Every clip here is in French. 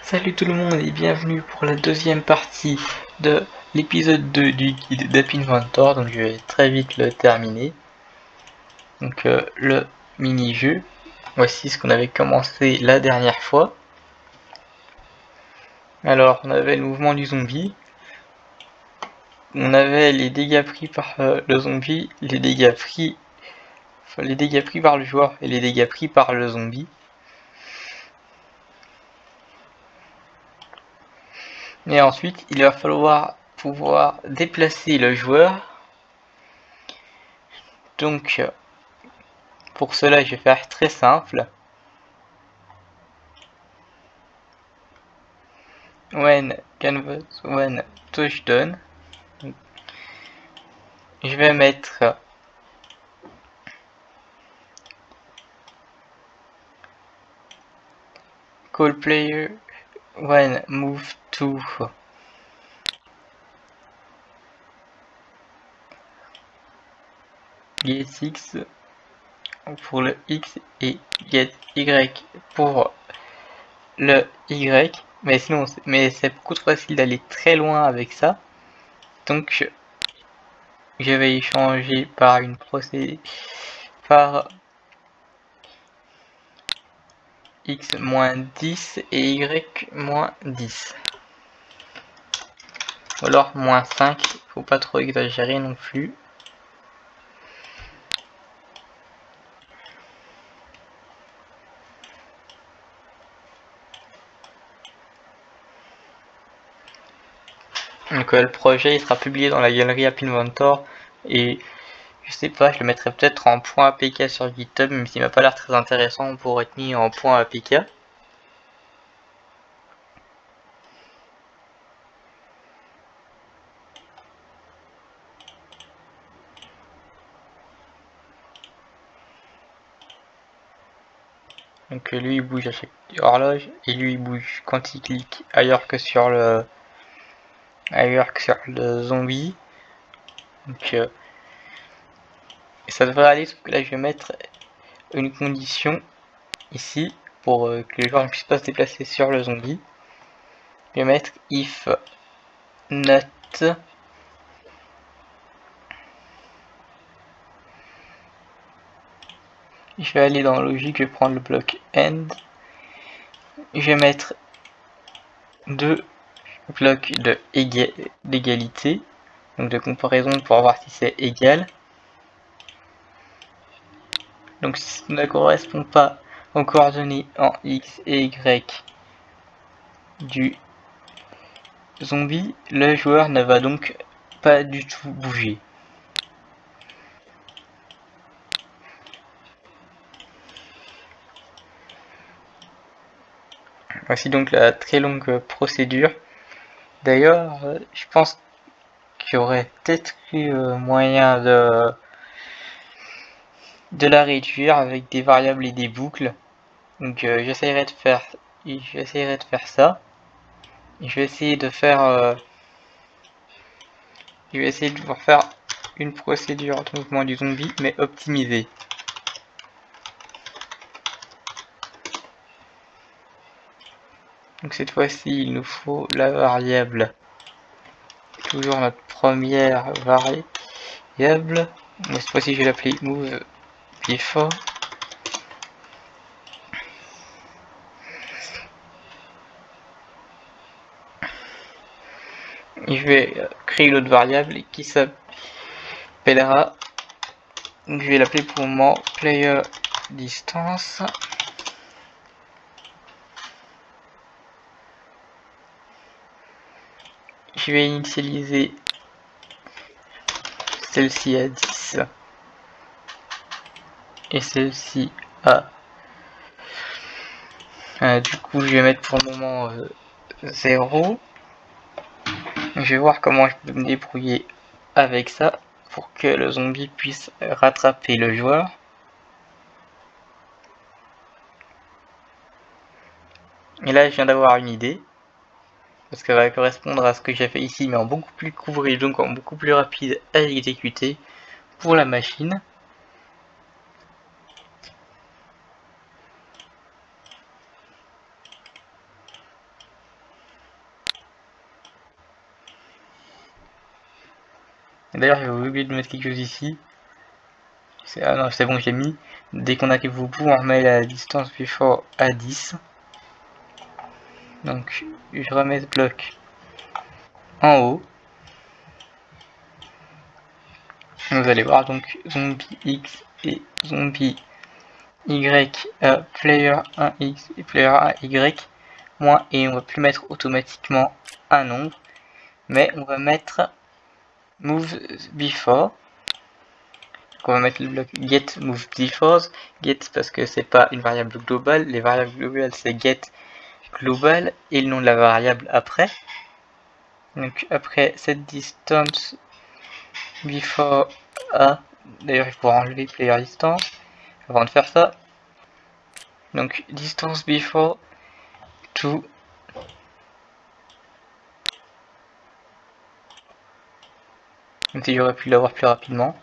Salut tout le monde et bienvenue pour la deuxième partie de l'épisode 2 du guide d'App Inventor. Donc je vais très vite le terminer. Donc le mini-jeu, voici ce qu'on avait commencé la dernière fois. Alors on avait le mouvement du zombie, on avait les dégâts pris par le zombie, les dégâts pris par le joueur et les dégâts pris par le zombie. Et ensuite il va falloir pouvoir déplacer le joueur. Donc pour cela je vais faire très simple. When canvas, when touchdown, je vais mettre call player when move to get X pour le X et get Y pour le Y, mais sinon c'est beaucoup trop facile d'aller très loin avec ça, donc je vais y changer par une procédure par X moins 10 et Y moins 10, ou alors moins 5, faut pas trop exagérer non plus. Donc le projet il sera publié dans la galerie App Inventor et je sais pas, je le mettrai peut-être en .apk sur GitHub, même s'il m'a pas l'air très intéressant pour être mis en .apk. Donc lui il bouge à chaque horloge et lui il bouge quand il clique ailleurs que sur le zombie. Donc ça devrait aller, sauf que là je vais mettre une condition ici pour que les joueurs ne puissent pas se déplacer sur le zombie. Je vais mettre if not je vais aller dans logique, je vais prendre le bloc end. Je vais mettre deux blocs d'égalité, donc de comparaison pour voir si c'est égal. Donc si ça ne correspond pas aux coordonnées en X et Y du zombie, le joueur ne va donc pas du tout bouger. Voici donc la très longue procédure. D'ailleurs, je pense qu'il y aurait peut-être eu moyen de la réduire avec des variables et des boucles. Donc j'essaierai de faire ça. Je vais essayer de faire vous faire une procédure de mouvement du zombie mais optimisée. Donc cette fois-ci il nous faut la variable, toujours notre première variable, mais cette fois-ci je vais l'appeler move before. Et je vais créer l'autre variable qui s'appellera, donc je vais l'appeler pour le moment player distance. Je vais initialiser celle-ci à 10 et celle-ci à du coup je vais mettre pour le moment 0. Je vais voir comment je peux me débrouiller avec ça pour que le zombie puisse rattraper le joueur. Et là je viens d'avoir une idée, parce qu'elle va correspondre à ce que j'ai fait ici mais en beaucoup plus court et donc en beaucoup plus rapide à exécuter pour la machine. D'ailleurs, j'ai oublié de mettre quelque chose ici. Ah non, c'est bon, j'ai mis. Dès qu'on arrive au bout, on remet la distance before à 10. Donc, je remets ce bloc en haut. Vous allez voir donc zombie X et zombie Y, player 1X et player 1Y, moins, et on va plus mettre automatiquement un nombre, mais on va mettre move before. Donc on va mettre le bloc get move before, get parce que c'est pas une variable globale, les variables globales c'est get global et le nom de la variable après. Donc après cette distance before a, d'ailleurs il faut enlever player distance avant de faire ça. Donc distance before to même si j'aurais pu l'avoir plus rapidement.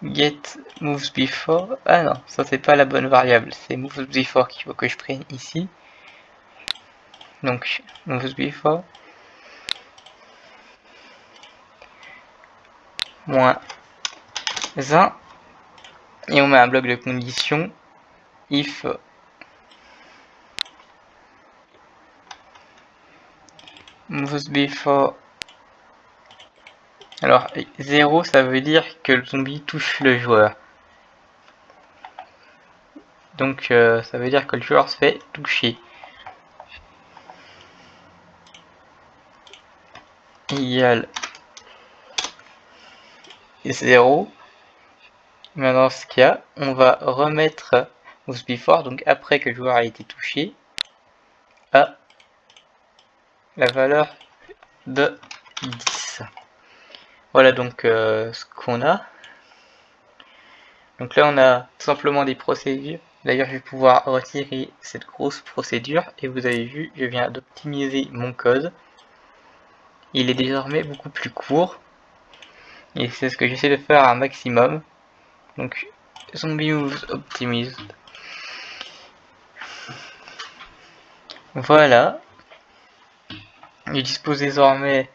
Get moves before, ah non, ça c'est pas la bonne variable, c'est moves before qu'il faut que je prenne ici. Donc moves before moins 1 et on met un bloc de condition if moves before. Alors 0 ça veut dire que le zombie touche le joueur. Donc ça veut dire que le joueur se fait toucher. Égale 0. Maintenant, ce qu'il y a, on va remettre moves before, donc après que le joueur a été touché, à la valeur de 10. Voilà donc ce qu'on a. Donc là, on a tout simplement des procédures. D'ailleurs, je vais pouvoir retirer cette grosse procédure. Et vous avez vu, je viens d'optimiser mon code. Il est désormais beaucoup plus court. Et c'est ce que j'essaie de faire un maximum. Donc, zombie moves optimise. Voilà. Je dispose désormais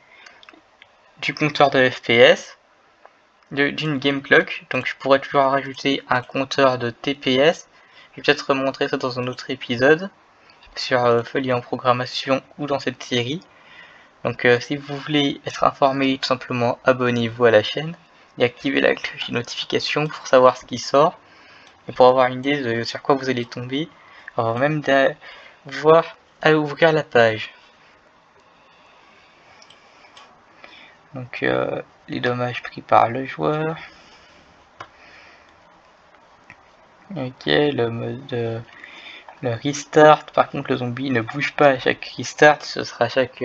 du compteur de FPS, d'une game clock. Donc je pourrais toujours rajouter un compteur de TPS. Je vais peut-être montrer ça dans un autre épisode sur Folie en programmation ou dans cette série. Donc si vous voulez être informé, tout simplement abonnez-vous à la chaîne et activez la cloche de notification pour savoir ce qui sort et pour avoir une idée de sur quoi vous allez tomber avant même de voir à ouvrir la page. Donc les dommages pris par le joueur. Ok, le mode le restart, par contre le zombie ne bouge pas à chaque restart, ce sera chaque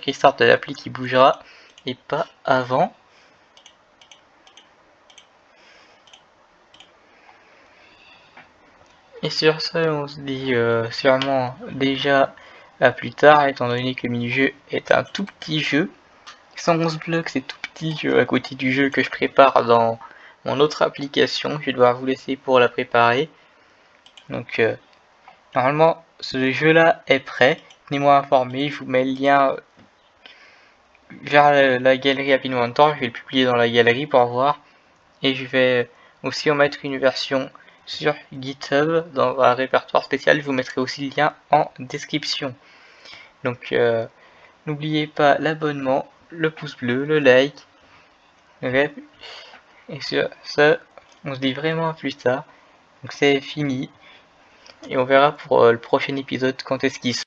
restart de l'appli qui bougera et pas avant. Et sur ce, on se dit sûrement déjà à plus tard, étant donné que le mini-jeu est un tout petit jeu. 111 blocs, c'est tout petit à côté du jeu que je prépare dans mon autre application. Je vais devoir vous laisser pour la préparer. Donc normalement, ce jeu-là est prêt. Tenez-moi informé, je vous mets le lien vers la galerie rapidement en même temps. Je vais le publier dans la galerie pour voir. Et je vais aussi en mettre une version sur GitHub dans un répertoire spécial. Je vous mettrai aussi le lien en description. Donc n'oubliez pas l'abonnement, le pouce bleu, le like. Et sur ce, on se dit vraiment à plus tard. Donc c'est fini. Et on verra pour le prochain épisode quand est-ce qu'il sort.